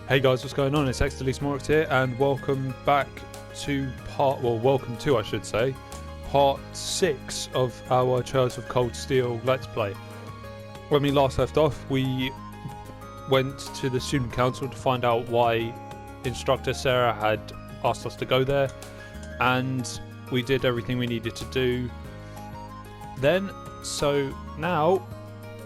Hey guys, what's going on? It's xdeadlysmoorex here, and welcome back to welcome to, I should say, part 6 of our Trails of Cold Steel Let's Play. When we last left off, we went to the student council to find out why instructor Sarah had asked us to go there, and we did everything we needed to do then. So now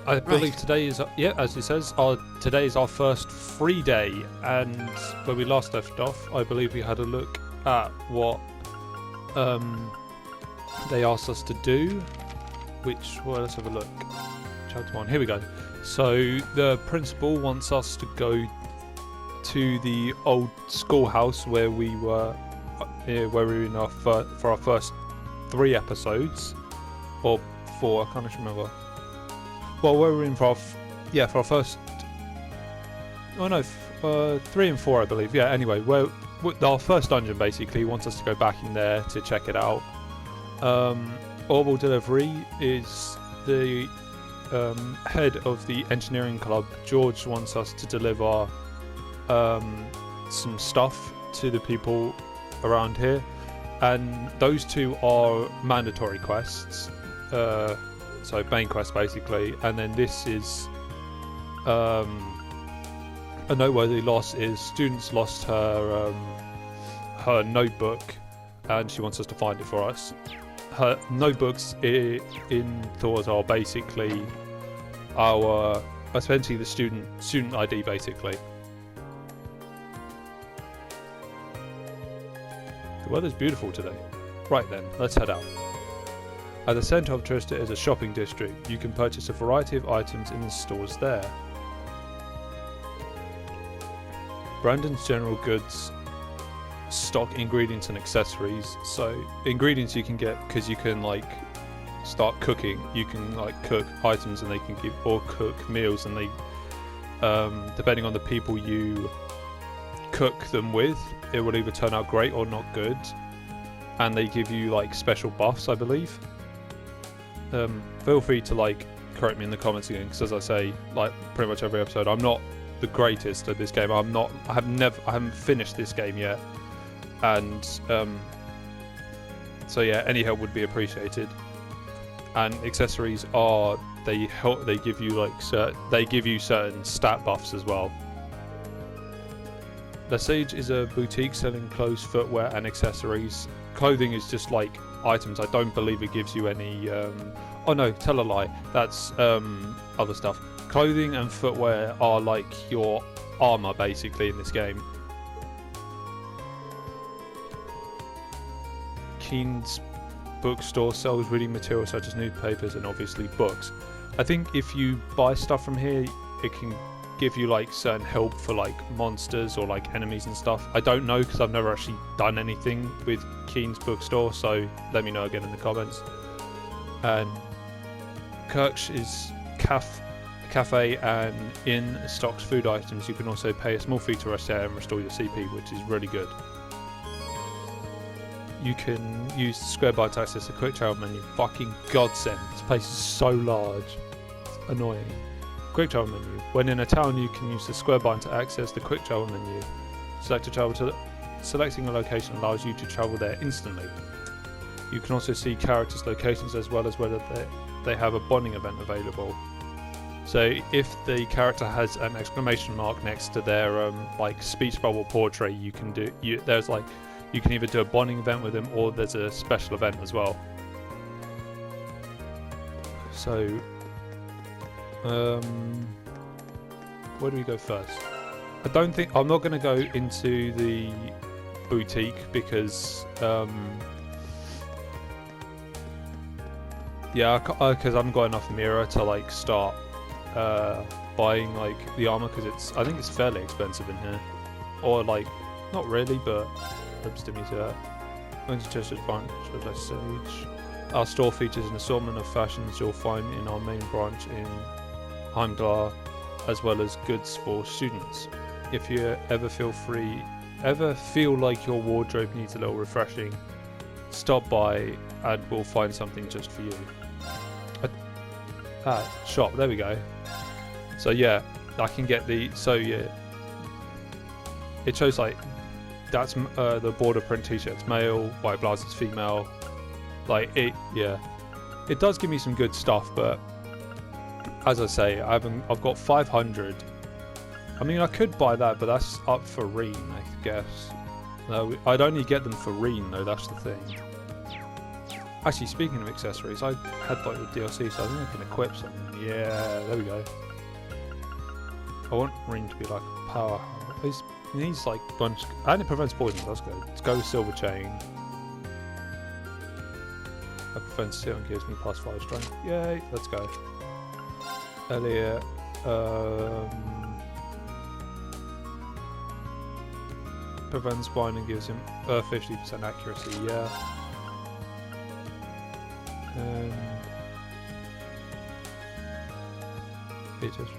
I believe today is, as it says, today is our first free day, and when we last left off, I believe we had a look at what they asked us to do, let's have a look. Chapter 1, here we go. So the principal wants us to go to the old schoolhouse where we were, in our for our first 3 episodes, or 4, I can't actually remember. Well, where we're in for our first... Oh no, 3 and 4 I believe. Yeah, anyway, our first dungeon basically wants us to go back in there to check it out. Orbital Delivery is the head of the engineering club. George wants us to deliver some stuff to the people around here. And those 2 are mandatory quests. So main quest basically, and then this is a noteworthy loss is students lost her notebook, and she wants us to find it for us. Her notebooks in Thor's are basically essentially the student ID basically. The weather's beautiful today. Right then, let's head out. At the centre of Trista is a shopping district. You can purchase a variety of items in the stores there. Brandon's General Goods stock ingredients and accessories. So ingredients you can get because you can start cooking. You can cook items and they can give, or cook meals, and they depending on the people you cook them with, it will either turn out great or not good. And they give you special buffs, I believe. Feel free to correct me in the comments again, because as I say, pretty much every episode, I'm not the greatest at this game. I haven't finished this game yet, and so yeah, any help would be appreciated. And accessories are they give you certain stat buffs as well. The Sage is a boutique selling clothes, footwear, and accessories. Clothing is just items. I don't believe it gives you any oh no, tell a lie, that's other stuff. Clothing and footwear are your armor basically in this game. Keen's bookstore sells reading materials such as newspapers and obviously books. I think if you buy stuff from here, it can give you certain help for monsters or enemies and stuff. I don't know because I've never actually done anything with Keen's bookstore, so let me know again in the comments. And Kirk's is cafe and inn stocks food items. You can also pay a small fee to rest there and restore your CP, which is really good. You can use the square bar to access the quick travel menu. Fucking godsend. This place is so large. It's annoying. Quick travel menu. When in a town, you can use the square button to access the quick travel menu. Selecting a location allows you to travel there instantly. You can also see characters' locations as well as whether they have a bonding event available. So if the character has an exclamation mark next to their speech bubble portrait, you can you can either do a bonding event with them, or there's a special event as well. So where do we go first? I'm not going to go into the boutique because because I haven't got enough mirror to start buying the armor, because I think it's fairly expensive in here, or not really, but let's do me to that. Going to Chester's branch of Less Sage. Our store features an assortment of fashions you'll find in our main branch in Heimdall, as well as goods for students. If you ever feel like your wardrobe needs a little refreshing, stop by and we'll find something just for you. Shop, there we go. So yeah, I can get the, so yeah, It shows like that's the border print t-shirts male, white blouses female. Like it, yeah. It does give me some good stuff, but as I say, I've got 500. I mean, I could buy that, but that's up for Rean, I guess. No, I'd only get them for Rean though. That's the thing. Actually, speaking of accessories, I had like the DLC, so I think I can equip some. Yeah, there we go. I want Rean to be like a power. He needs like a bunch, and it prevents poison. That's good. Let's go with silver chain. That prevents it and gives me +5 strength. Yay! Let's go. Elliot. Prevents blind and gives him 50% accuracy. Yeah. It just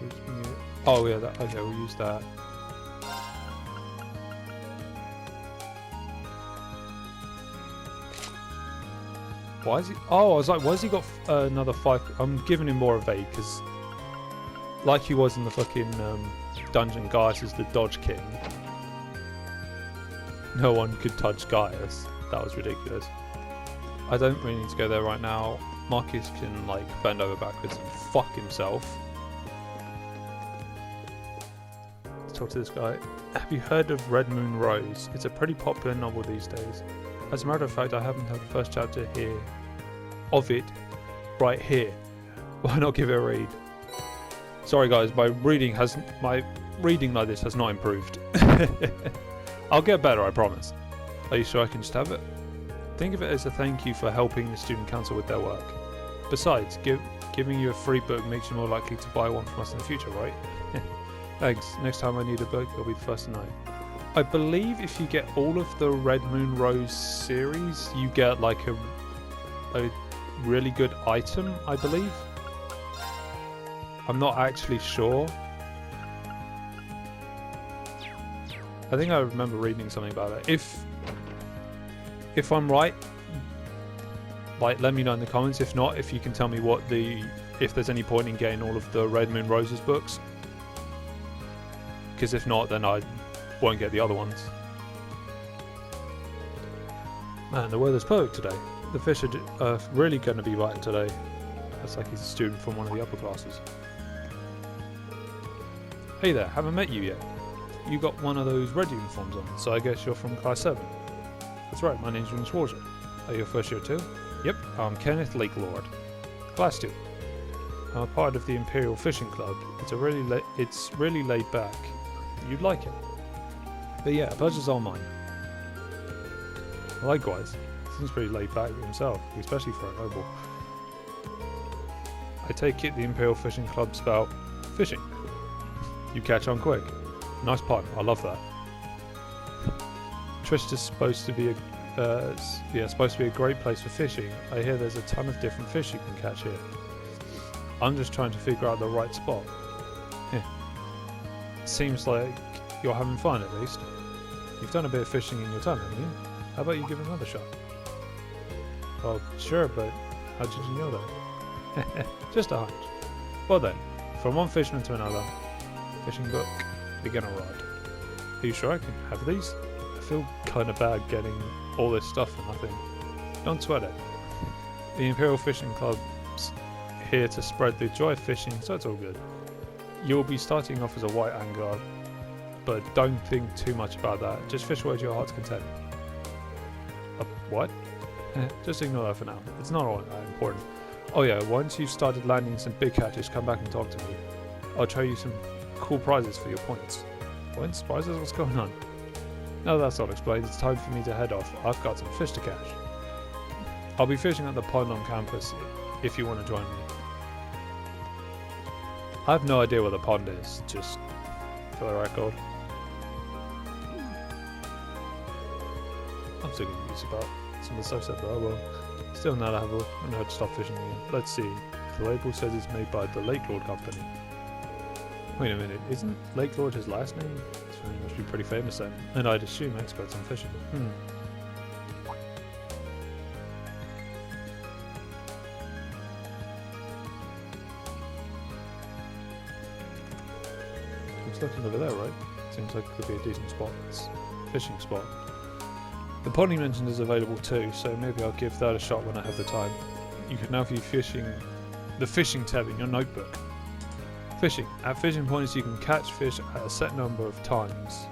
oh yeah, that, okay, we'll use that. Why is he? Oh, I was like, why has he got another 5? I'm giving him more of a because, like he was in the fucking dungeon, Gaius is the dodge king. No one could touch Gaius. That was ridiculous. I don't really need to go there right now. Marcus can like bend over backwards and fuck himself. Let's talk to this guy. Have you heard of Red Moon Rose? It's a pretty popular novel these days. As a matter of fact, I happen to have the first chapter here of it right here. Why not give it a read? Sorry guys, my reading like this has not improved. I'll get better, I promise. Are you sure I can just have it? Think of it as a thank you for helping the student council with their work. Besides, giving you a free book makes you more likely to buy one from us in the future, right? Thanks. Next time I need a book, you'll be the first to know. I believe if you get all of the Red Moon Rose series, you get like a really good item, I believe. I'm not actually sure. I think I remember reading something about it. If I'm right, like let me know in the comments. If not, if you can tell me if there's any point in getting all of the Red Moon Roses books. Because if not, then I won't get the other ones. Man, the weather's perfect today. The fish are really going to be biting today. That's like he's a student from one of the upper classes. Hey there, haven't met you yet. You got one of those red uniforms on, so I guess you're from class 7. That's right, my name's Rean Schwarzer. Are you a first year too? Yep, I'm Kenneth Lakelord. Class 2. I'm a part of the Imperial Fishing Club. It's really laid back. You'd like it. But yeah, pleasure's all mine. Likewise, seems pretty laid back himself, especially for a noble. I take it the Imperial Fishing Club spell fishing. You catch on quick. Nice pun, I love that. Trista's supposed to be a great place for fishing. I hear there's a ton of different fish you can catch here. I'm just trying to figure out the right spot. Seems like you're having fun at least. You've done a bit of fishing in your time, haven't you? How about you give it another shot? Well, sure, but how did you know that? Just a hunch. Well then, from one fisherman to another. Fishing book, beginner rod. Are you sure I can have these? I feel kind of bad getting all this stuff for nothing. Don't sweat it. The Imperial Fishing Club's here to spread the joy of fishing, so it's all good. You'll be starting off as a white angler, but don't think too much about that. Just fish away to your heart's content. What? Just ignore that for now. It's not all that important. Oh yeah, once you've started landing some big catches, come back and talk to me. I'll show you some cool prizes for your points. Points? Prizes? What's going on? Now that's all explained, it's time for me to head off. I've got some fish to catch. I'll be fishing at the pond on campus if you want to join me. I have no idea where the pond is, just for the record. I'm still getting used about some of the stuff said, but I will. Still now I know to stop fishing again. Let's see. The label says it's made by the Lakelord Company. Wait a minute, isn't Lakelord his last name? So he must be pretty famous then. And I'd assume experts on fishing. He's looking over there, right? seems like it could be a decent fishing spot. The pond he mentioned is available too, so maybe I'll give that a shot when I have the time. You can now view the fishing tab in your notebook. Fishing. At fishing points you can catch fish at a set number of times.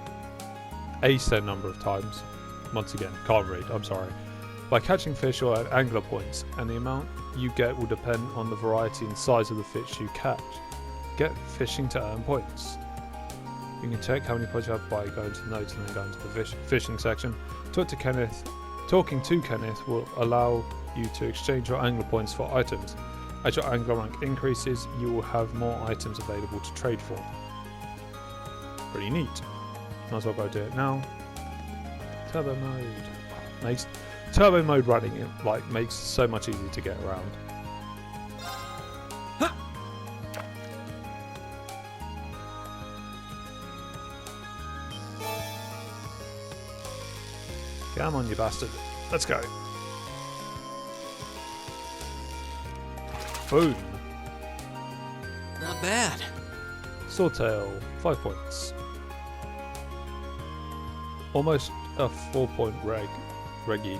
Once again, can't read, I'm sorry. By catching fish or at angler points, and the amount you get will depend on the variety and size of the fish you catch. Get fishing to earn points. You can check how many points you have by going to the notes and then going to the fishing section. Talking to Kenneth will allow you to exchange your angler points for items. As your angler rank increases, you will have more items available to trade for. Pretty neat. Might as well go do it now. Turbo mode. Turbo mode running it makes it so much easier to get around. Come on, you bastard. Let's go. Boom. Not bad. Swordtail, 5 points. Almost a 4-point reggie.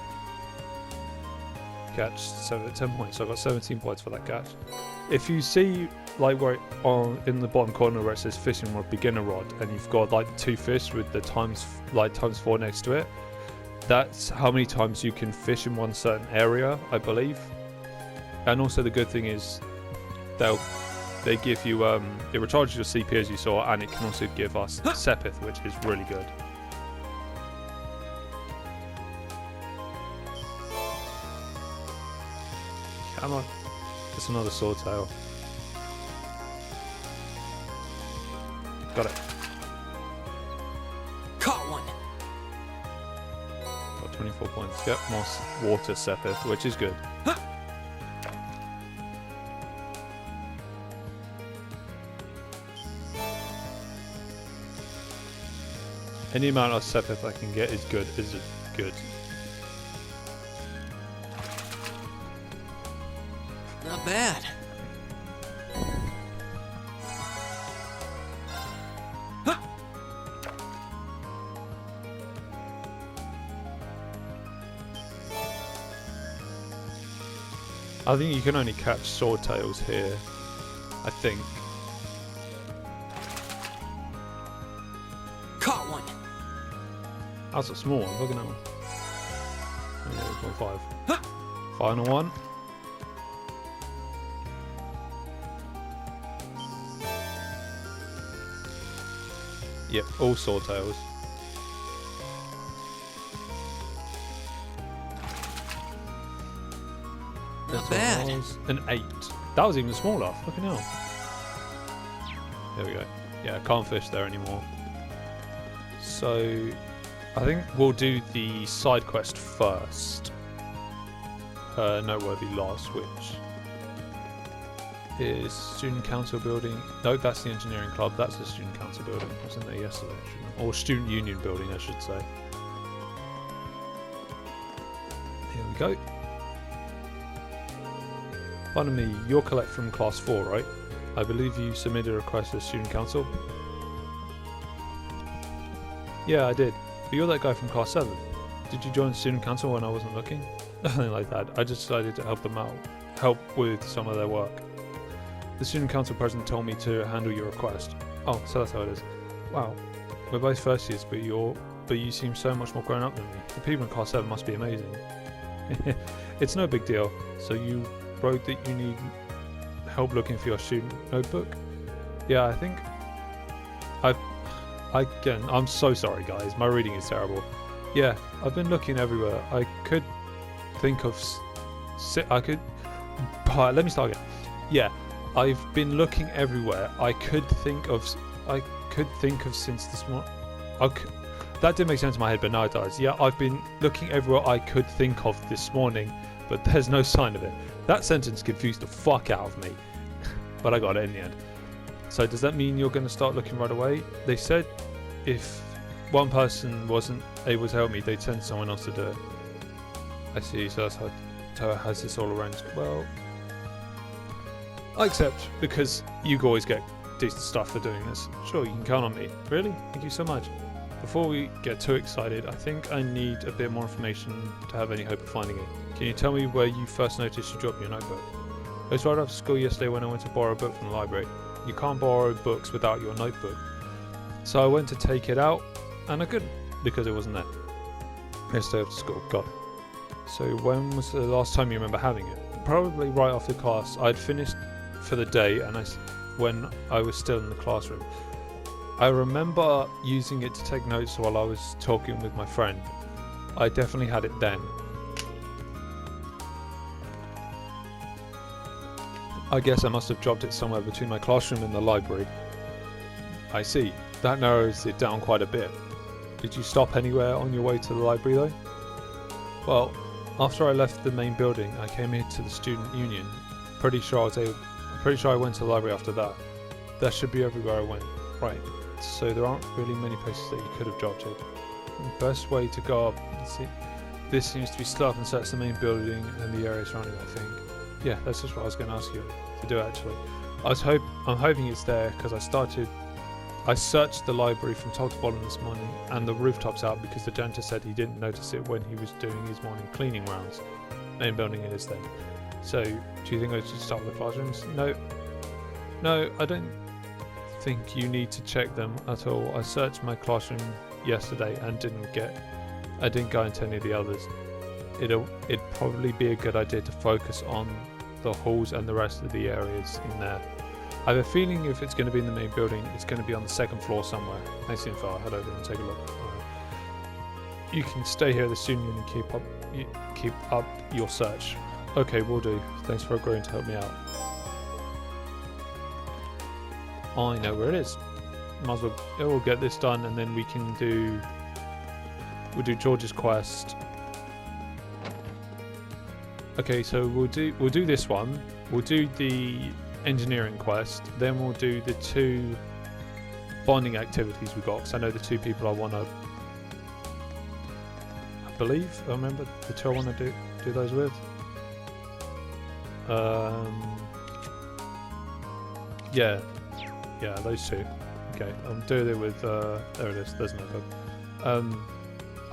Catch 10 points, so I got 17 points for that catch. If you see right in the bottom corner where it says fishing rod, beginner rod, and you've got 2 fish with the times 4 next to it, that's how many times you can fish in one certain area, I believe. And also the good thing is they give you it recharges your CP as you saw, and it can also give us Sepith, which is really good. Come on. It's another swordtail. Got it. Caught one. Got 24 points. Yep, more water Sepith, which is good. Any amount of Sepith I can get is good. Not bad. I think you can only catch swordtails here. I think. Caught one. That's a small one. Look at that one. Yeah, 0.5. Final one. Yep, all swordtails. Not bad. An 8. That was even smaller. Fucking hell. There we go. Yeah, I can't fish there anymore. So, I think we'll do the side quest first. Noteworthy loss, which is student council building. No, that's the engineering club. That's the student council building. I was in there yesterday, or student union building, I should say. Here we go. Pardon me, you're collect from class 4, right? I believe you submitted a request to the student council. Yeah, I did. But you're that guy from class 7. Did you join the student council when I wasn't looking? Nothing like that. I just decided to help them out. Help with some of their work. The student council president told me to handle your request. Oh, so that's how it is. Wow. We're both first years, but you seem so much more grown up than me. The people in class 7 must be amazing. It's no big deal. So you wrote that you need help looking for your student notebook? Yeah, I think again, I'm so sorry guys, my reading is terrible. Yeah, I've been looking everywhere. I could think of let me start again. Yeah, I've been looking everywhere. I could think of since this morning. That didn't make sense in my head, but now it does. Yeah, I've been looking everywhere I could think of this morning, but there's no sign of it. That sentence confused the fuck out of me, but I got it in the end. So does that mean you're going to start looking right away? They said if one person wasn't able to help me, they'd send someone else to do it. I see, so that's how Toa has this all arranged. Well, I accept, because you always get decent stuff for doing this. Sure, you can count on me. Really? Thank you so much. Before we get too excited, I think I need a bit more information to have any hope of finding it. Can you tell me where you first noticed you dropped your notebook? I was right after school yesterday when I went to borrow a book from the library. You can't borrow books without your notebook. So I went to take it out, and I couldn't, because it wasn't there. Yesterday after school, got it. So when was the last time you remember having it? Probably right after class. I'd finished for the day, and when I was still in the classroom. I remember using it to take notes while I was talking with my friend. I definitely had it then. I guess I must have dropped it somewhere between my classroom and the library. I see. That narrows it down quite a bit. Did you stop anywhere on your way to the library though? Well, after I left the main building, I came here to the student union. Pretty sure I went to the library after that. That should be everywhere I went. Right. So there aren't really many places that you could have dropped it. The best way to go up. See, this seems to be stuff, and so that's the main building and the area surrounding it, I think. Yeah, that's just what I was going to ask you to do actually. I'm hoping it's there because I searched the library from top to bottom this morning and the rooftops out because the janitor said he didn't notice it when he was doing his morning cleaning rounds. Main building it is then. So, do you think I should start with the classrooms? No, I don't think you need to check them at all. I searched my classroom yesterday and I didn't go into any of the others. It'd probably be a good idea to focus on the halls and the rest of the areas in there. I have a feeling if it's going to be in the main building, it's going to be on the second floor somewhere. Nice info. I'll head over and take a look. You can stay here at the student union and keep up your search. Okay, will do. Thanks for agreeing to help me out. I know where it is. Might as well we'll get this done, and then we'll do George's quest. Okay, so we'll do this one. We'll do the engineering quest, then we'll do the 2 bonding activities we got, because I know the 2 people I remember the 2 I want to do those with. Yeah, those 2. Okay, I'm doing it with there it is, there's no bug.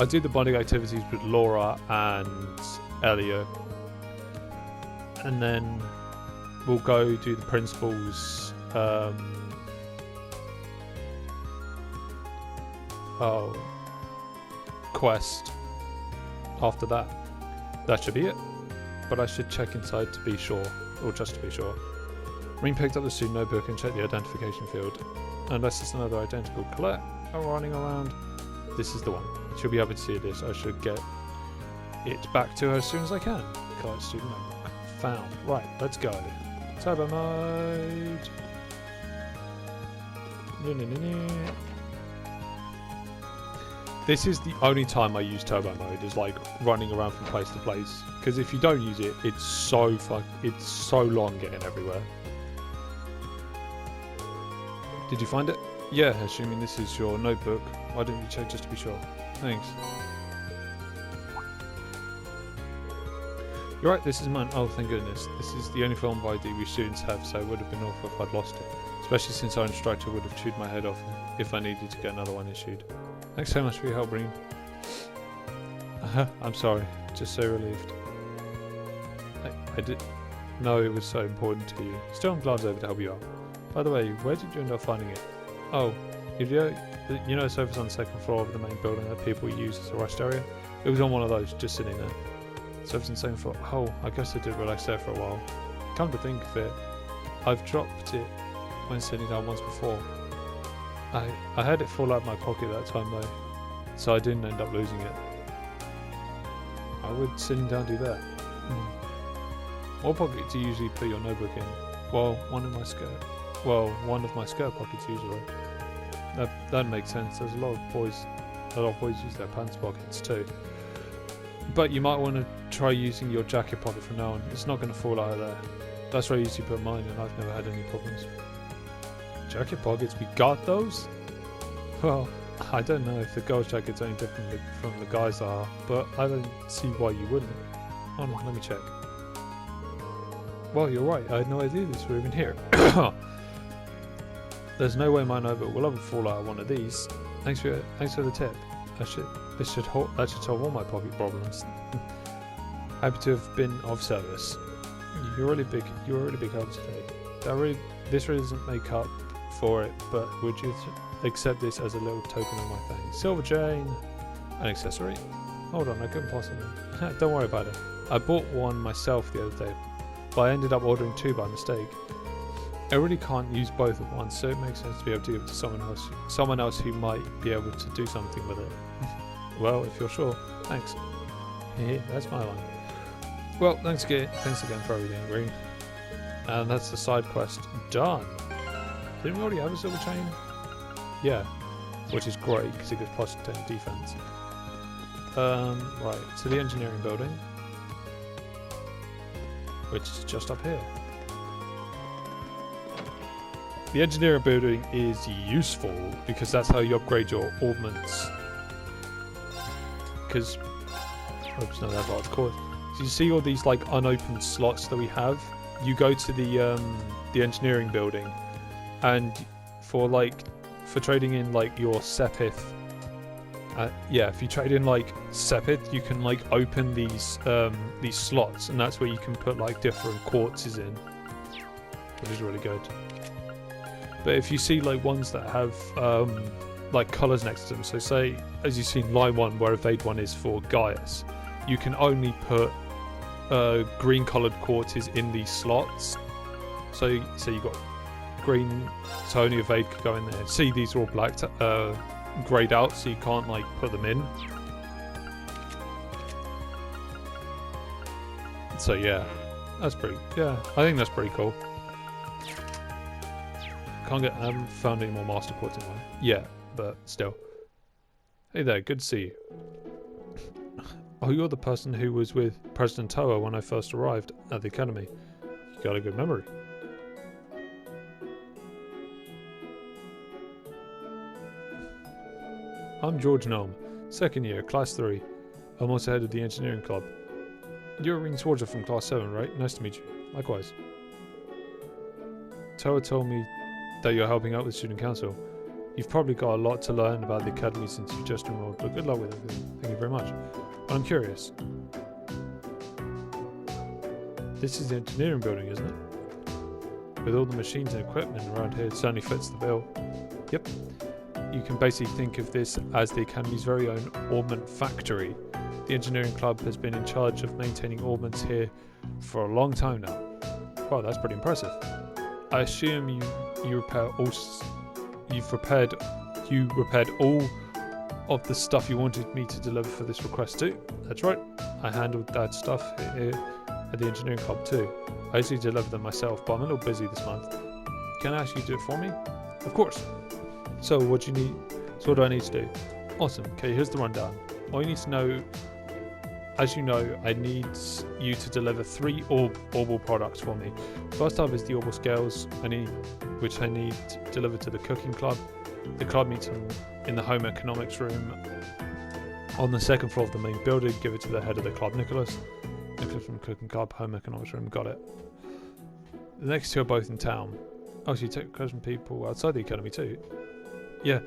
I do the bonding activities with Laura and Elliot, and then we'll go do the principal's quest after that. That should be it. But I should check inside to be sure, or just to be sure. Rean picked up the student notebook and checked the identification field. Unless it's another identical Colette running around. This is the one. She'll be able to see this. I should get it back to her as soon as I can. Collect student notebook. Found. Right, let's go. Turbo mode. This is the only time I use turbo mode, is like running around from place to place. Because if you don't use it, it's so long getting everywhere. Did you find it? Yeah, assuming this is your notebook. Why don't you check just to be sure? Thanks. You're right, this is mine. Oh, thank goodness. This is the only film ID we students have, so it would have been awful if I'd lost it. Especially since our instructor would have chewed my head off if I needed to get another one issued. Thanks so much for your help, Rean. I'm sorry. Just so relieved. I did know it was so important to you. Still, I'm glad I was able to help you out. By the way, where did you end up finding it? Oh, you know the sofas on the second floor of the main building that people use as a rest area? It was on one of those, just sitting there. Sofas on the second floor. Oh, I guess I did relax there for a while. Come to think of it, I've dropped it when sitting down once before. I had it fall out of my pocket that time though, so I didn't end up losing it. Why would sitting down do that? What pocket do you usually put your notebook in? Well, one of my skirt pockets usually. That makes sense. There's a lot of boys use their pants pockets too. But you might want to try using your jacket pocket from now on. It's not going to fall out of there. That's where I usually put mine, and I've never had any problems. Jacket pockets? We got those? Well, I don't know if the girls' jackets are any different from the guys' are, but I don't see why you wouldn't. Hold on, let me check. Well, you're right. I had no idea these were even here. There's no way my Nova will ever fall out of one of these. Thanks for the tip. That should solve all my pocket problems. Happy to have been of service. You're a really big help today. This really doesn't make up for it, but would you accept this as a little token of my thanks? Silver chain, an accessory. Hold on, I couldn't possibly. Don't worry about it. I bought one myself the other day, but I ended up ordering 2 by mistake. I really can't use both at once, so it makes sense to be able to give it to someone else who might be able to do something with it. Well, if you're sure. Thanks. That's my line. Well, thanks again for everything, Rean. And that's the side quest done. Didn't we already have a silver chain? Yeah, which is great because it gives plus 10 defense. Right, to the engineering building, which is just up here. The engineering building is useful because that's how you upgrade your augments. Because, oops, no, that's what it's called. So you see all these like unopened slots that we have. You go to the engineering building, and for trading in like your Sepith. If you trade in like Sepith, you can like open these slots, and that's where you can put like different quartzes in, which is really good. But if you see like ones that have like colours next to them, so say as you've seen line 1 where evade 1 is for Gaius, you can only put green coloured quartzes in these slots. So you got green, so only evade could go in there. See, these are all black greyed out, so you can't like put them in. So yeah, that's pretty. Yeah, I think that's pretty cool. I haven't found any more master quartz in mine. Yeah, but still. Hey there, good to see you. Oh, you're the person who was with President Toa when I first arrived at the academy. You got a good memory. I'm George Gnome, 2nd year, class 3. I'm also head of the engineering club. You're Rean Sworder from class 7, right? Nice to meet you. Likewise. Toa told me that you're helping out with student council. You've probably got a lot to learn about the academy since you've just enrolled, but good luck with everything. Thank you very much. I'm curious. This is the engineering building, isn't it? With all the machines and equipment around here, it certainly fits the bill. Yep. You can basically think of this as the academy's very own augment factory. The engineering club has been in charge of maintaining augments here for a long time now. Wow, that's pretty impressive. I assume you repaired all of the stuff you wanted me to deliver for this request too. That's right. I handled that stuff here at the engineering club too. I usually deliver them myself, but I'm a little busy this month. Can I ask you to do it for me? Of course. So what do you need? So what do I need to do? Awesome. Okay, here's the rundown. All you need to know, as you know, I need you to deliver 3 Orbal products for me. First up is the Orbal scales, which I need delivered to the cooking club. The club meets in the home economics room on the 2nd floor of the main building. Give it to the head of the club, Nicholas. Nicholas from cooking club, home economics room. Got it. The next 2 are both in town. Oh, so you take requests from people outside the academy too? Yeah.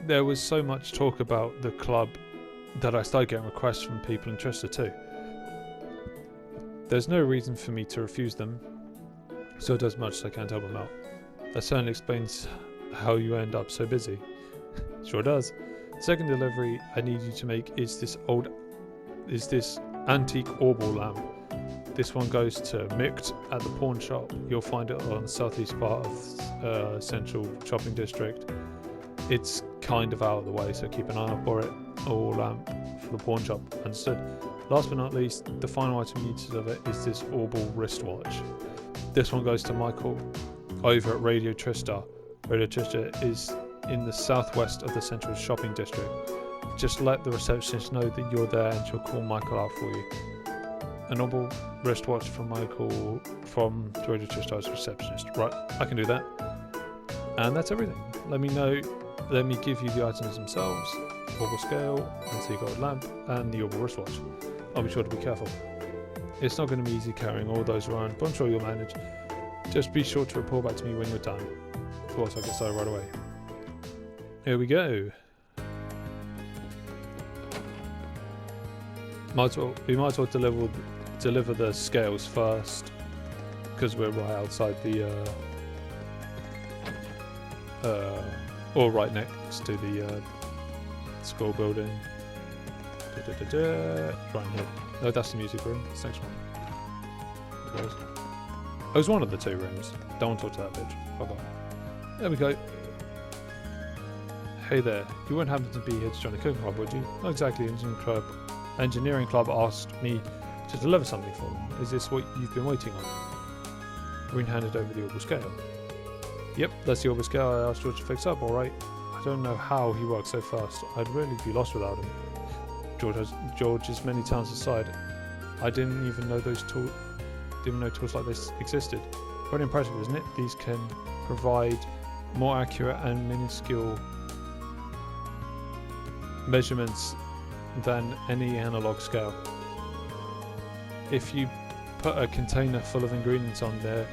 There was so much talk about the club that I started getting requests from people interested too. There's no reason for me to refuse them, so it does much as I can to help them out. That certainly explains how you end up so busy. Sure does. Second delivery I need you to make is this antique Orbal lamp. This one goes to Mikt at the pawn shop. You'll find it on the southeast part of Central Shopping District. It's kind of out of the way, so keep an eye out for it. Or lamp for the pawn shop. Understood. Last but not least, the final item you need to deliver is this Orbal wristwatch. This one goes to Michael over at Radio Tristar. Radio Tristar is in the southwest of the Central Shopping District. Just let the receptionist know that you're there and she'll call Michael out for you. An Orbal wristwatch from Michael from Radio Tristar's receptionist. Right, I can do that. And that's everything. Let me give you the items themselves. Orbal scale, and so you got a lamp, and the Orbal wristwatch. I'll be sure to be careful. It's not going to be easy carrying all those around, but I'm sure you'll manage. Just be sure to report back to me when you're done. course, I'll get started right away. Here we go. We might as well deliver the scales first, because we're right outside the or right next to the school building. Right here. No, that's the music room. It's the next one. It was. Oh, it was one of the 2 rooms. Don't want to talk to that bitch. Fuck off. There we go. Hey there. You wouldn't happen to be here to join the cooking club, would you? Not exactly. Engineering club asked me to deliver something for them. Is this what you've been waiting on? Rean handed over the orbital scale. Yep, that's the orbital scale I asked George to fix up, alright. I don't know how he works so fast. I'd really be lost without him. George is many towns aside. I didn't even know tools like this existed. Pretty impressive, isn't it? These can provide more accurate and minuscule measurements than any analog scale. If you put a container full of ingredients on there,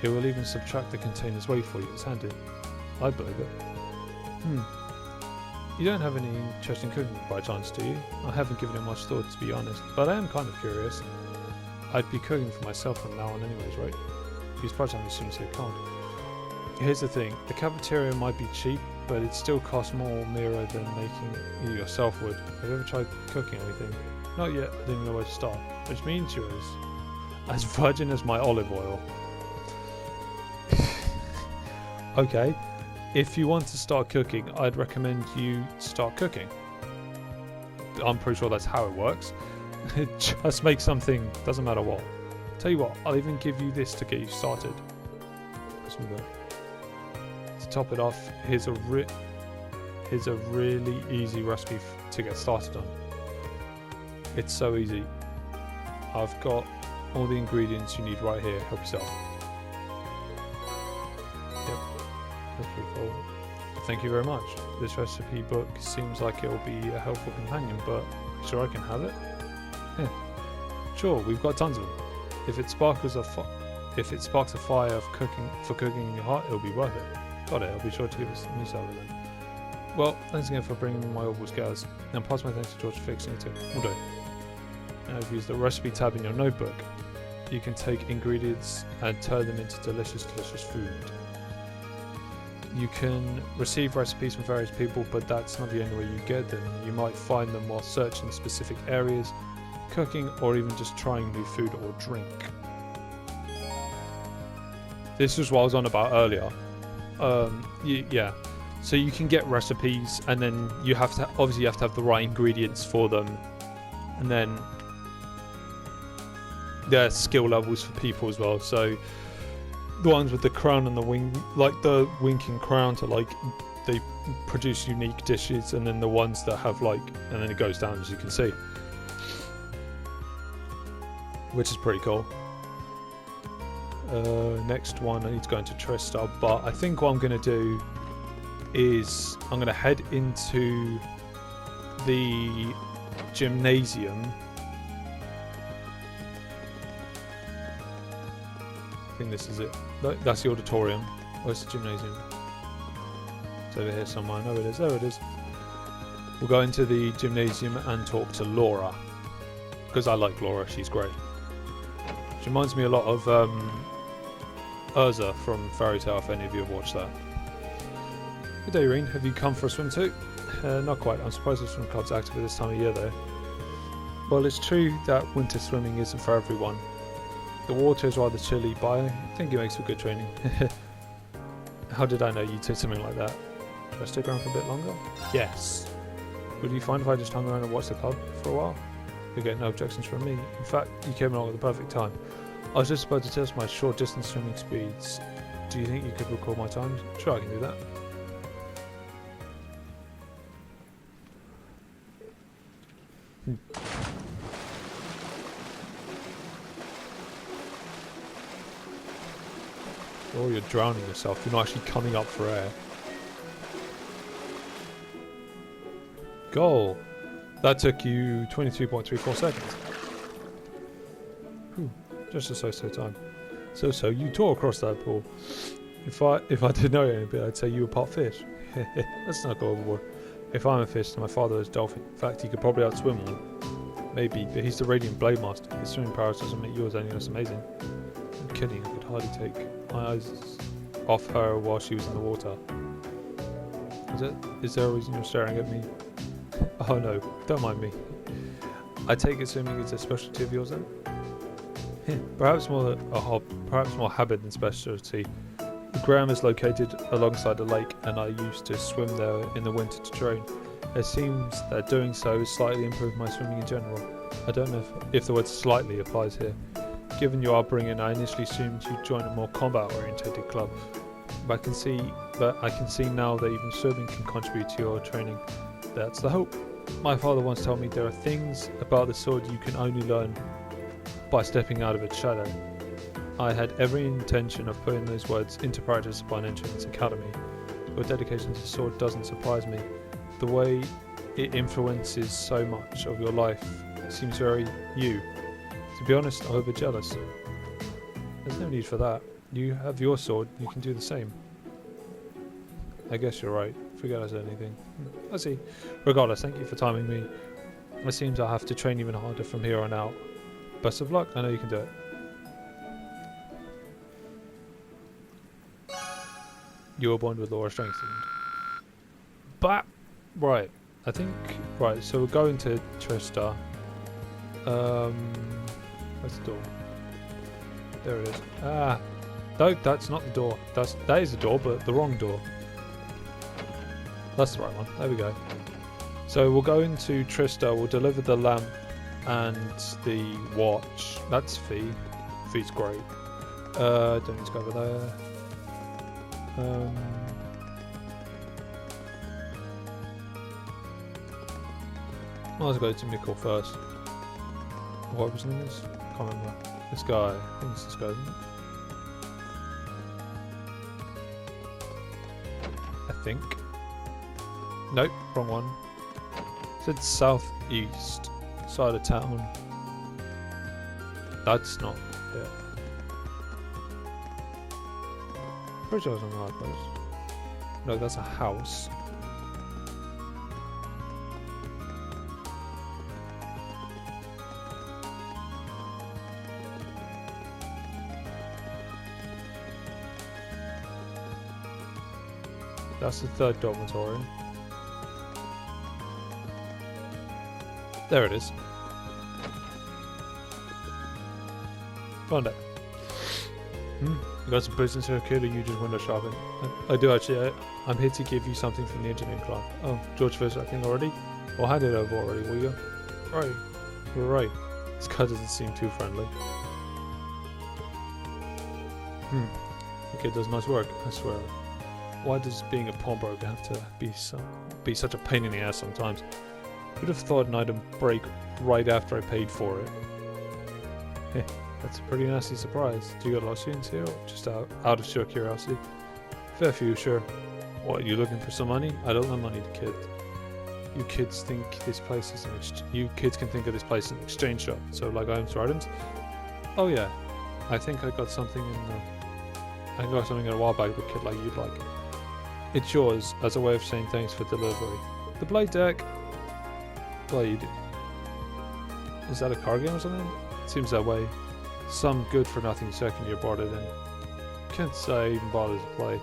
it will even subtract the container's weight for you. It's handy. I believe it. You don't have any interest in cooking by chance, do you? I haven't given it much thought, to be honest, but I am kind of curious. I'd be cooking for myself from now on anyways, right? Use part time as soon as I can't. Here's the thing, the cafeteria might be cheap, but it still costs more Mira than making it yourself would. Have you ever tried cooking anything? Not yet, I didn't know where to start. Which means you're as virgin as my olive oil. Okay. If you want to start cooking, I'd recommend you start cooking. I'm pretty sure that's how it works. Just make something, doesn't matter what. Tell you what, I'll even give you this to get you started. To top it off, here's a really easy recipe to get started on. It's so easy. I've got all the ingredients you need right here. Help yourself. Yep. That's pretty cool. Thank you very much. This recipe book seems like it'll be a helpful companion, but sure I can have it? Yeah. Sure, we've got tons of them. If it sparks a fire of cooking in your heart, it'll be worth it. Got it, I'll be sure to give us some use out of it then. Well, thanks again for bringing me my orbital scales, and pass my thanks to George for fixing it too. Will do. Now if you use the recipe tab in your notebook, you can take ingredients and turn them into delicious food. You can receive recipes from various people, but that's not the only way you get them. You might find them while searching specific areas, cooking, or even just trying new food or drink. This is what I was on about earlier. Yeah. So you can get recipes, and then you have to have the right ingredients for them, and then there are skill levels for people as well. So the ones with the crown and the wing, like the winking crown, to like they produce unique dishes, and then the ones that have like, and then it goes down as you can see, which is pretty cool. Next one, I need to go into Tristar, but I think what I'm going to do is I'm going to head into the gymnasium. I think this is it. No, that's the auditorium. Where's the gymnasium? It's over here somewhere. No, it is. There it is. We'll go into the gymnasium and talk to Laura, because I like Laura. She's great. She reminds me a lot of Urza from Fairy Tail, if any of you have watched that. Good day, Rean. Have you come for a swim too? Not quite. I'm surprised the swim club's active at this time of year though. Well, it's true that winter swimming isn't for everyone. The water is rather chilly, but I think it makes for good training. How did I know you'd say something like that? Should I stick around for a bit longer? Yes. Would you find if I just hung around and watched the club for a while? You get no objections from me. In fact, you came along at the perfect time. I was just about to test my short distance swimming speeds. Do you think you could record my times? Sure, I can do that. Oh, you're drowning yourself. You're not actually coming up for air. Goal. That took you 22.34 seconds. Whew. Just a so-so time. So you tore across that pool. If I didn't know anything, I'd say you were part fish. Let's not go overboard. If I'm a fish, then my father is a dolphin. In fact, he could probably outswim one. Maybe, but he's the Radiant Blade Master. His swimming powers doesn't make yours any less amazing. I'm kidding, I could hardly take my eyes off her while she was in the water. Is there a reason you're staring at me? Oh no, don't mind me. I take it swimming is a specialty of yours then? Perhaps more habit than specialty. Graham is located alongside a lake, and I used to swim there in the winter to train. It seems that doing so has slightly improved my swimming in general. I don't know if the word slightly applies here. Given your upbringing, I initially assumed you'd join a more combat-orientated club. But I can see now that even swimming can contribute to your training. That's the hope. My father once told me there are things about the sword you can only learn by stepping out of its shadow. I had every intention of putting those words into practice upon entering this academy. Your dedication to the sword doesn't surprise me. The way it influences so much of your life seems very you. To be honest, I'm a bit jealous. There's no need for that. You have your sword, you can do the same. I guess you're right. Forget I said anything. I see. Regardless, thank you for timing me. It seems I'll have to train even harder from here on out. Best of luck, I know you can do it. You were born with Laura strengthened. But right, I think right. So we're going to Trista. Where's the door? There it is. Ah, no, that's not the door. That is the door, but the wrong door. That's the right one. There we go. So we'll go into Trista. We'll deliver the lamp and the watch. That's Fee. Fee's great. Don't need to go over there. Let's go to Mikkel first. What was his name? Can't remember. This guy. I think it's this guy, isn't it? I think. Nope, wrong one. It said southeast side of town. That's not it. Pretty sure I was on the right place. No, that's a house. That's the third dormitory. There it is. Found it. You got some business here, kid, or you just window shopping? I do actually. I'm here to give you something from the engineering club. Oh, George Fisher, I think already? Well, hand it over already, will you? Right. You're right. This guy doesn't seem too friendly. The kid does nice work, I swear. Why does being a pawnbroker have to be such a pain in the ass sometimes? Who'd have thought an item break right after I paid for it? That's a pretty nasty surprise. Do you got a lot of students here, or just out of sheer curiosity? Fair few, sure. What, you looking for some money? I don't lend money to kids. You kids think this place is you kids can think of this place as an exchange shop. So like items for items? Oh yeah. I think I got something in a while back that kid like you'd like. It's yours as a way of saying thanks for delivery. The blade deck. Blade. Is that a card game or something? Seems that way. Some good for nothing second year brought it in. Can't say I even bothered to play.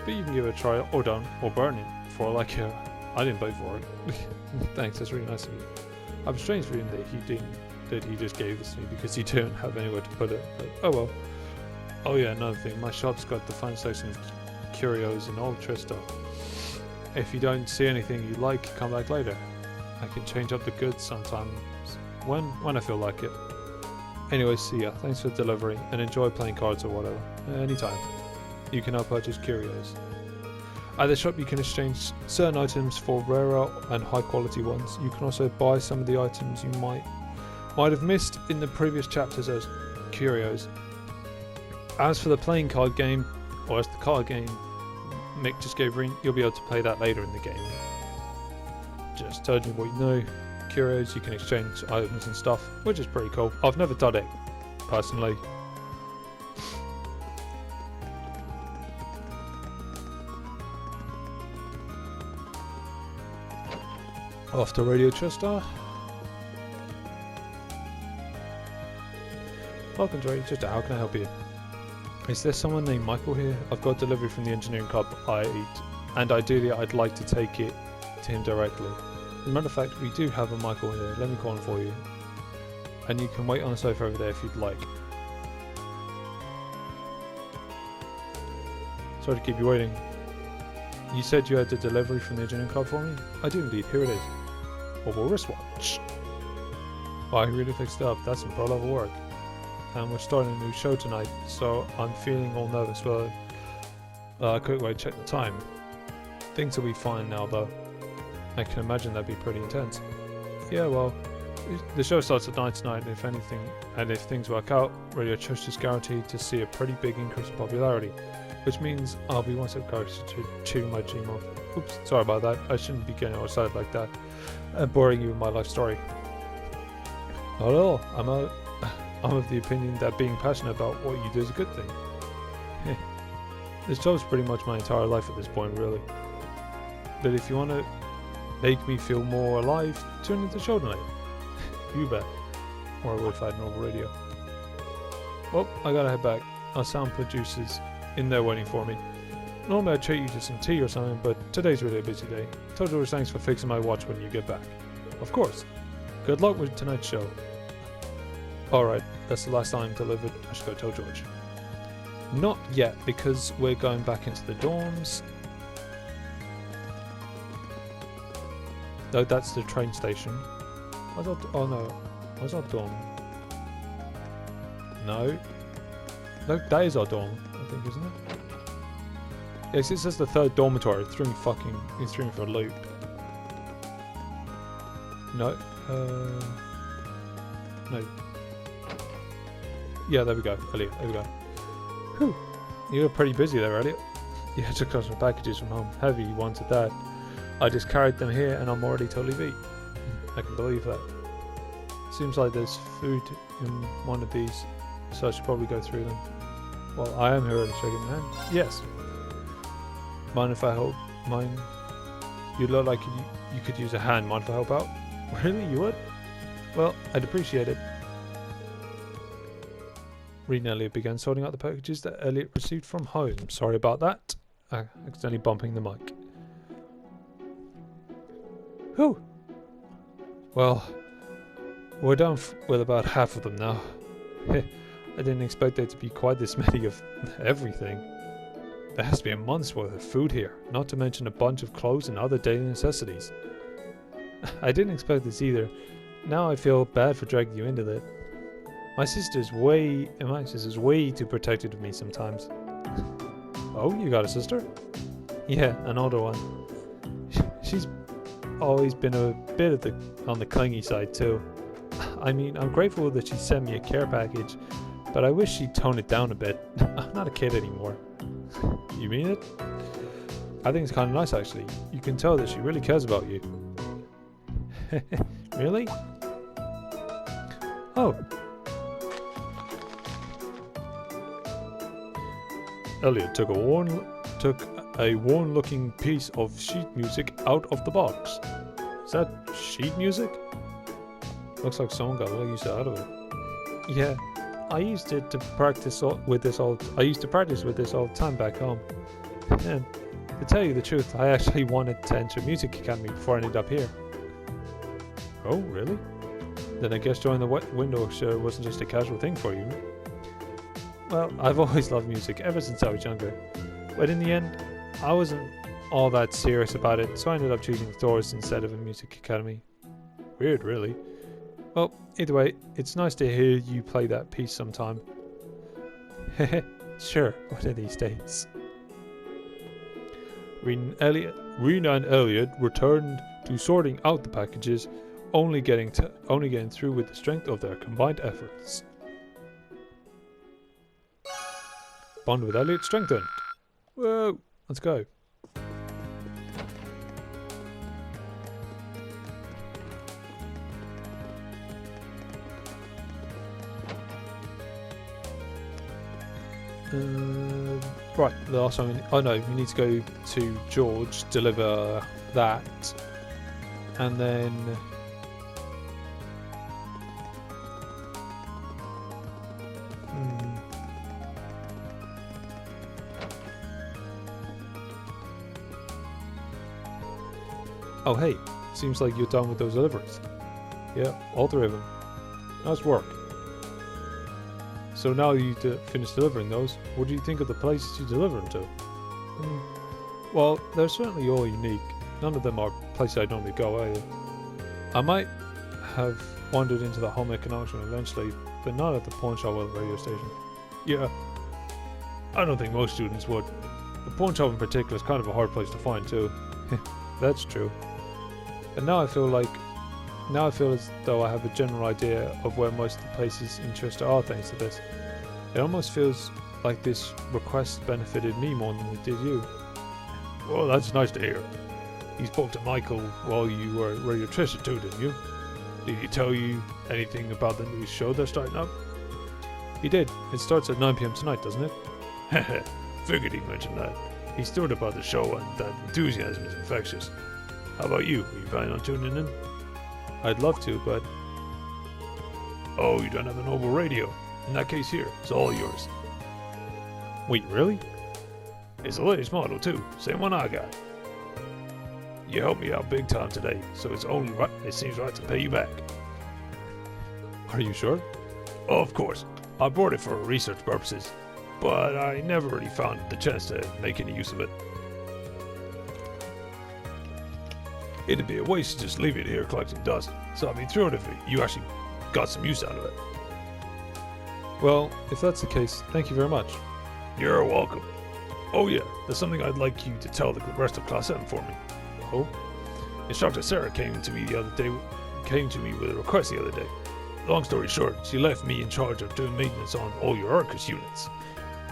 But you can give it a try, or don't, or burn it. For all I care. I didn't pay for it. Thanks, that's really nice of you. I'm strange for him that he just gave this to me because he didn't have anywhere to put it. But, oh well. Oh yeah, another thing. My shop's got the fine section of curios in Old Trista. If you don't see anything you like, come back later. I can change up the goods sometimes. When I feel like it. Anyway, see ya. Thanks for the delivery, and enjoy playing cards or whatever. Anytime. You can now purchase curios. At the shop you can exchange certain items for rarer and high quality ones. You can also buy some of the items you might have missed in the previous chapters as curios. As for the playing card game, or as the card game Mick just gave Rean, you'll be able to play that later in the game. Just told you what you know. Curios, you can exchange items and stuff, which is pretty cool. I've never done it, personally. Off to Radio Chester. Welcome to Radio Chester. How can I help you? Is there someone named Michael here? I've got delivery from the engineering club, and ideally I'd like to take it to him directly. As a matter of fact, we do have a Michael here. Let me call him for you. And you can wait on the sofa over there if you'd like. Sorry to keep you waiting. You said you had the delivery from the engineering club for me? I do indeed. Here it is. Mobile wristwatch. Wow, he really fixed it up. That's some pro level work. And we're starting a new show tonight, so I'm feeling all nervous. Well, I couldn't wait to check the time. Things will be fine now, though. I can imagine that'd be pretty intense. Yeah, well, the show starts at 9 tonight, and if things work out, Radio Chester's guaranteed to see a pretty big increase in popularity, which means I'll be one step closer to achieving my dream of. Oops, sorry about that. I shouldn't be getting outside like that, boring you with my life story. Not at all. I'm of the opinion that being passionate about what you do is a good thing. This job's pretty much my entire life at this point, really. But if you want to make me feel more alive, tune into the show tonight. You bet. Or I would if I had normal radio. Well, I gotta head back. Our sound producer's in there waiting for me. Normally I'd treat you to some tea or something, but today's really a busy day. Tell George thanks for fixing my watch when you get back. Of course. Good luck with tonight's show. Alright, that's the last time delivered. I should go tell George. Not yet, because we're going back into the dorms. No, that's the train station. Oh no, where's our dorm? No, that is our dorm, I think, isn't it? Yes, it says the third dormitory. It threw me for a loop. No, no. Yeah, there we go, Elliot, there we go. Whew, you were pretty busy there, Elliot. Yeah, I took some packages from home. Heavy, you wanted that. I just carried them here and I'm already totally beat. I can believe that. Seems like there's food in one of these, so I should probably go through them. Well, I am here to shake my hand. Yes. Mind if I help? Mind? You look like you could use a hand. Mind if I help out? Really? You would? Well, I'd appreciate it. Rean and Elliot began sorting out the packages that Elliot received from home. Sorry about that. Accidentally bumping the mic. Whew. Well, we're done with about half of them now. I didn't expect there to be quite this many of everything. There has to be a month's worth of food here, not to mention a bunch of clothes and other daily necessities. I didn't expect this either. Now I feel bad for dragging you into that. My sister's way too protective of me sometimes. Oh, you got a sister? Yeah, an older one. She's always been a bit on the clingy side too. I mean, I'm grateful that she sent me a care package, but I wish she'd tone it down a bit. I'm not a kid anymore. You mean it? I think it's kind of nice actually. You can tell that she really cares about you. Really? Oh. Elliot took a worn-looking piece of sheet music out of the box. Is that sheet music? Looks like someone got a lot of use out of it. Yeah, I used it to practice with this all the time back home. And to tell you the truth, I actually wanted to enter music academy before I ended up here. Oh, really? Then I guess joining the window show wasn't just a casual thing for you. Well, I've always loved music ever since I was younger, but in the end, I wasn't all that serious about it, so I ended up choosing Thor's instead of a music academy. Weird, really. Well, either way, it's nice to hear you play that piece sometime. Heh, sure, one of these days. Rean and Elliot returned to sorting out the packages, only getting through with the strength of their combined efforts. Bond with Elliot strengthened. Whoa, let's go. Right, the last one. Oh no, we need to go to George, deliver that, And then oh hey, seems like you're done with those deliveries. Yeah, all 3 of them. Nice work. So now you finished delivering those, what do you think of the places you deliver them to? Well, they're certainly all unique. None of them are places I normally go either. I might have wandered into the home economics room eventually, but not at the pawn shop or the radio station. Yeah, I don't think most students would. The pawn shop in particular is kind of a hard place to find too. That's true. And now I feel as though I have a general idea of where most of the places in Chester are thanks to this. It almost feels like this request benefited me more than it did you. Well, that's nice to hear. You spoke to Michael while you were at Radio Chester too, didn't you? Did he tell you anything about the new show they're starting up? He did. It starts at 9 PM tonight, doesn't it? Heh, figured he mentioned that. He stirred about the show and that enthusiasm is infectious. How about you? Are you planning on tuning in? I'd love to, but... Oh, you don't have an oval radio. In that case here, it's all yours. Wait, really? It's the latest model too, same one I got. You helped me out big time today, so it's only right, it seems right to pay you back. Are you sure? Oh, of course. I bought it for research purposes, but I never really found the chance to make any use of it. It'd be a waste to just leave it here collecting dust, so I'd be thrilled if you actually got some use out of it. Well, if that's the case, thank you very much. You're welcome. Oh yeah, there's something I'd like you to tell the rest of Class 7 for me. Oh? Instructor Sarah came to me with a request the other day. Long story short, she left me in charge of doing maintenance on all your Arcus units.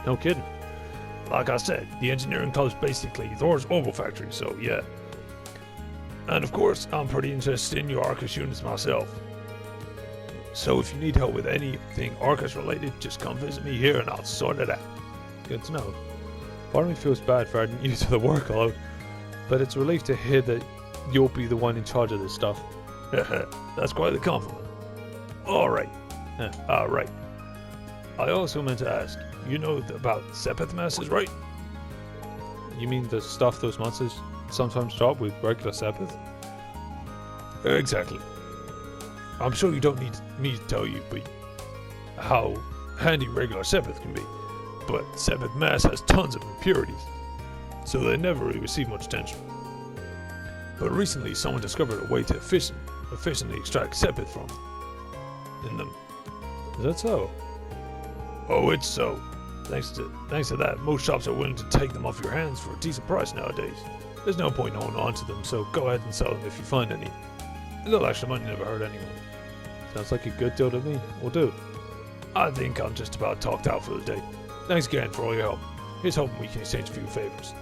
No kidding. Like I said, the engineering club's basically Thor's oval factory, so yeah. And of course, I'm pretty interested in your Arcus units myself. So if you need help with anything Arcus related, just come visit me here and I'll sort it out. Good to know. Part of me feels bad for adding you to the workload, but it's a relief to hear that you'll be the one in charge of this stuff. That's quite the compliment. Alright. Alright. I also meant to ask, you know about Sepith masses, right? You mean the stuff those monsters sometimes drop with regular Sepith? Exactly. I'm sure you don't need me to tell you how handy regular Sepith can be, but Sepith mass has tons of impurities, so they never really receive much attention. But recently someone discovered a way to efficiently extract Sepith from them. Is that so? Oh, it's so. Thanks to that, most shops are willing to take them off your hands for a decent price nowadays. There's no point in holding on to them, so go ahead and sell them if you find any. A little extra money never hurt anyone. Sounds like a good deal to me. Will do. I think I'm just about talked out for the day. Thanks again for all your help. Here's hoping we can exchange a few favors.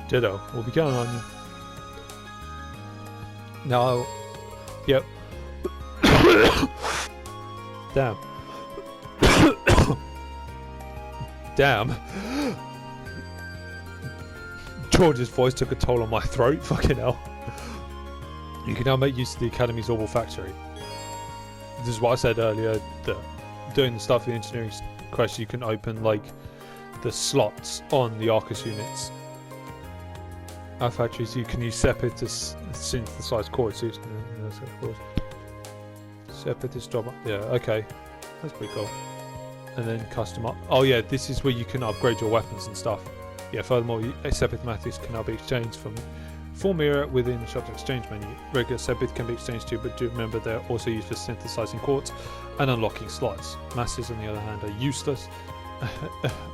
Ditto. We'll be counting on you. Now, yep. Damn. Damn. George's voice took a toll on my throat. Fucking hell. You can now make use of the Academy's Oval Factory. This is what I said earlier, that doing the stuff in the engineering quest, you can open like the slots on the Arcus units. Our factories, you can use Sepith to synthesize chords. Sepith is job. Yeah, okay. That's pretty cool. And then custom up. Oh yeah, this is where you can upgrade your weapons and stuff. Yeah, furthermore, Sepith maths can now be exchanged from mirror within the shop's exchange menu. Regular Sepith can be exchanged too, but do remember they're also used for synthesizing quartz and unlocking slots. Masses, on the other hand, are useless,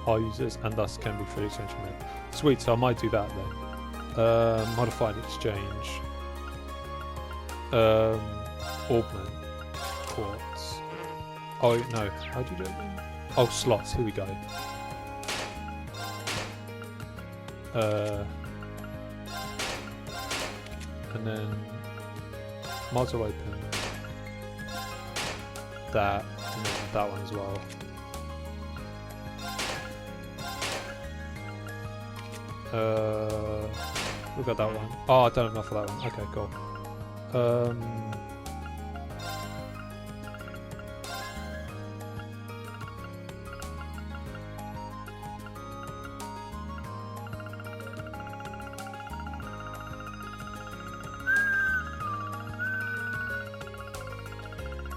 are useless, and thus can be fully exchanged from mirror. Sweet, so I might do that then. Modified exchange. Augment. Quartz. Oh, no. How do you do it again? Oh, slots. Here we go. And then mods will open that, and then that one as well. We've got that one. Oh, I don't have enough for that one. Okay, cool.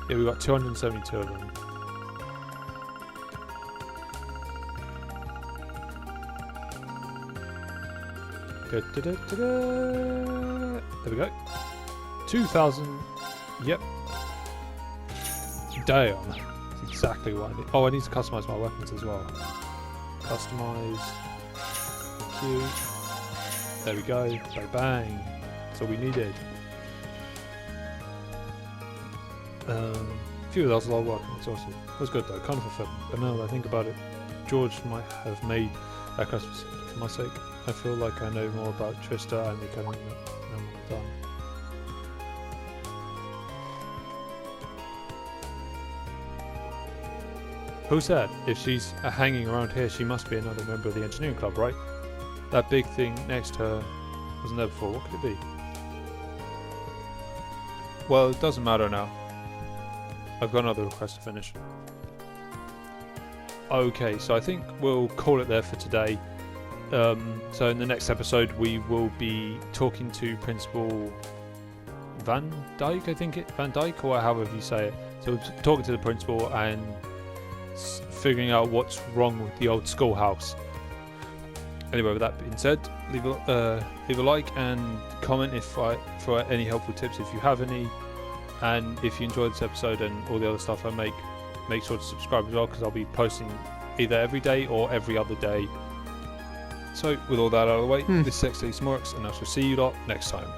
Yeah, we've got 272 of them. There we go. 2,000. Yep. Damn. That's exactly what I need. Oh, I need to customize my weapons as well. Customize. Thank you. There we go. Bang bang. That's all we needed. A few of those are a lot of work and exhausting. It was good though, kind of fulfilling. But now that I think about it, George might have made that Christmas for my sake. I feel like I know more about Trista and the academy than I'm done. Who said? If she's hanging around here, she must be another member of the engineering club, right? That big thing next to her wasn't there before. What could it be? Well, it doesn't matter now. I've got another request to finish. Okay, so I think we'll call it there for today. So in the next episode we will be talking to Principal Van Dyke, I think Van Dyke, or however you say it. So we're talking to the principal and figuring out what's wrong with the old schoolhouse. Anyway, with that being said, leave a like and comment for any helpful tips if you have any. And if you enjoyed this episode and all the other stuff I make sure to subscribe as well, because I'll be posting either every day or every other day. So with all that out of the way, this is xdeadlysmoorex, and I shall see you lot next time.